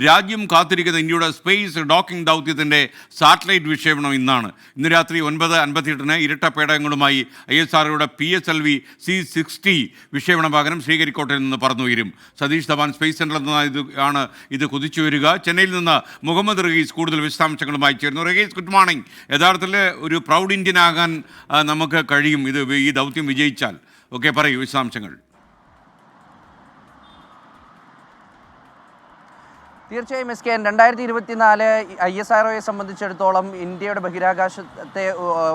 രാജ്യം കാത്തിരിക്കുന്ന ഇന്ത്യയുടെ സ്പേസ് ഡോക്കിംഗ് ദൗത്യത്തിൻ്റെ സാറ്റലൈറ്റ് വിക്ഷേപണം ഇന്നാണ്. ഇന്ന് രാത്രി 9:58 ഇരട്ട പേടകങ്ങളുമായി ISROയുടെ PSLV C-60 വിക്ഷേപണ വാഹനം ശ്രീഹരിക്കോട്ടയിൽ നിന്ന് പറന്നുയരും. സതീഷ് ധവാൻ സ്പേസ് സെൻ്ററിൽ നിന്നാണ് ഇത് കുതിച്ചുയരുക. ചെന്നൈയിൽ നിന്ന് മുഹമ്മദ് റഹീസ് കൂടുതൽ വിശദാംശങ്ങളുമായി ചേരുന്നു. Rahees, good morning. യഥാർത്ഥത്തിൽ ഒരു പ്രൗഡ് ഇന്ത്യൻ ആകാൻ നമുക്ക് കഴിയും ഈ ദൗത്യം വിജയിച്ചാൽ. ഓക്കെ, പറയൂ വിശദാംശങ്ങൾ. തീർച്ചയായും SK 2024 ISROയെ സംബന്ധിച്ചിടത്തോളം ഇന്ത്യയുടെ ബഹിരാകാശത്തെ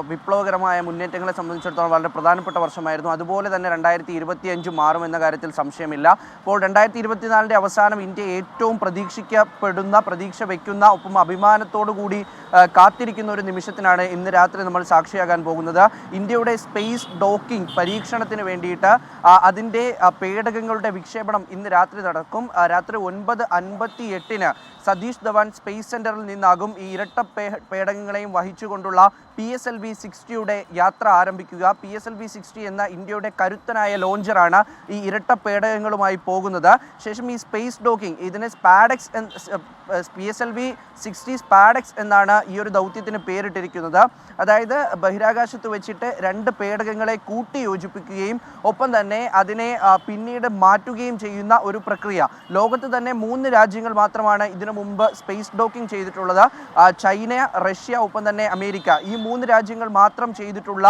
വിപ്ലവകരമായ മുന്നേറ്റങ്ങളെ സംബന്ധിച്ചിടത്തോളം വളരെ പ്രധാനപ്പെട്ട വർഷമായിരുന്നു. അതുപോലെ തന്നെ 2025 മാറുമെന്ന കാര്യത്തിൽ സംശയമില്ല. അപ്പോൾ 2024 അവസാനം ഇന്ത്യ ഏറ്റവും പ്രതീക്ഷ വയ്ക്കുന്ന ഒപ്പം അഭിമാനത്തോടു കൂടി കാത്തിരിക്കുന്ന ഒരു നിമിഷത്തിനാണ് ഇന്ന് രാത്രി നമ്മൾ സാക്ഷിയാകാൻ പോകുന്നത്. ഇന്ത്യയുടെ സ്പേസ് ഡോക്കിംഗ് പരീക്ഷണത്തിന് വേണ്ടിയിട്ട് അതിൻ്റെ പേടകങ്ങളുടെ വിക്ഷേപണം ഇന്ന് രാത്രി നടക്കും. രാത്രി 9:58 സതീഷ് ധവാൻ സ്പേസ് സെൻ്ററിൽ നിന്നാകും ഈ ഇരട്ട പേടകങ്ങളെയും വഹിച്ചുകൊണ്ടുള്ള PSLV 60യുടെ യാത്ര ആരംഭിക്കുക. PSLV 60 എന്ന ഇന്ത്യയുടെ കരുത്തനായ ലോഞ്ചറാണ് ഈ ഇരട്ട പേടകങ്ങളുമായി പോകുന്നത്. ശേഷം ഈ സ്പേസ് ഡോക്കിംഗ്, ഇതിനെ സ്പാഡെക്സ് PSLV 60 സ്പാഡെക്സ് എന്നാണ് ഈ ഒരു ദൗത്യത്തിന് പേരിട്ടിരിക്കുന്നത്. അതായത് ബഹിരാകാശത്ത് വെച്ചിട്ട് രണ്ട് പേടകങ്ങളെ കൂട്ടി യോജിപ്പിക്കുകയും ഒപ്പം തന്നെ അതിനെ പിന്നീട് മാറ്റുകയും ചെയ്യുന്ന ഒരു പ്രക്രിയ. ലോകത്ത് തന്നെ 3 രാജ്യങ്ങൾ മാത്രമാണ് ഇതിനു മുമ്പ് സ്പേസ് ഡോക്കിംഗ് ചെയ്തിട്ടുള്ളത്. ചൈന, റഷ്യ, ഒപ്പം തന്നെ അമേരിക്ക. ഈ 3 രാജ്യങ്ങൾ മാത്രം ചെയ്തിട്ടുള്ള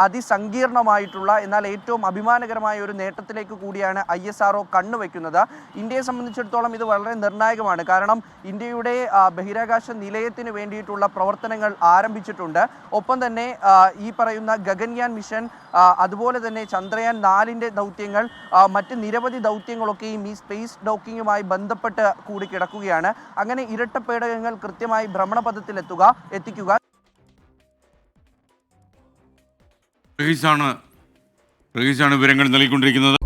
അതിസങ്കീർണമായിട്ടുള്ള എന്നാൽ ഏറ്റവും അഭിമാനകരമായ ഒരു നേട്ടത്തിലേക്ക് കൂടിയാണ് ISRO കണ്ണുവെക്കുന്നത്. ഇന്ത്യയെ സംബന്ധിച്ചിടത്തോളം ഇത് വളരെ നിർണായകമാണ്. കാരണം ഇന്ത്യയുടെ ബഹിരാകാശ നിലയത്തിന് വേണ്ടിയിട്ടുള്ള പ്രവർത്തനങ്ങൾ ആരംഭിച്ചിട്ടുണ്ട്. ഒപ്പം തന്നെ ഈ പറയുന്ന ഗഗൻയാൻ മിഷൻ, അതുപോലെ തന്നെ ചന്ദ്രയാൻ 4ൻ്റെ ദൗത്യങ്ങൾ, മറ്റ് നിരവധി ദൗത്യങ്ങളൊക്കെയും ഈ സ്പേസ് ഡോക്കിങ്ങുമായി ബന്ധപ്പെട്ട് കൂടി കിടക്കുകയാണ്. അങ്ങനെ ഇരട്ട പേടകങ്ങൾ കൃത്യമായി ഭ്രമണപഥത്തിൽ എത്തിക്കുക. റഹീസാണ് വിവരങ്ങൾ നൽകിക്കൊണ്ടിരിക്കുന്നത്.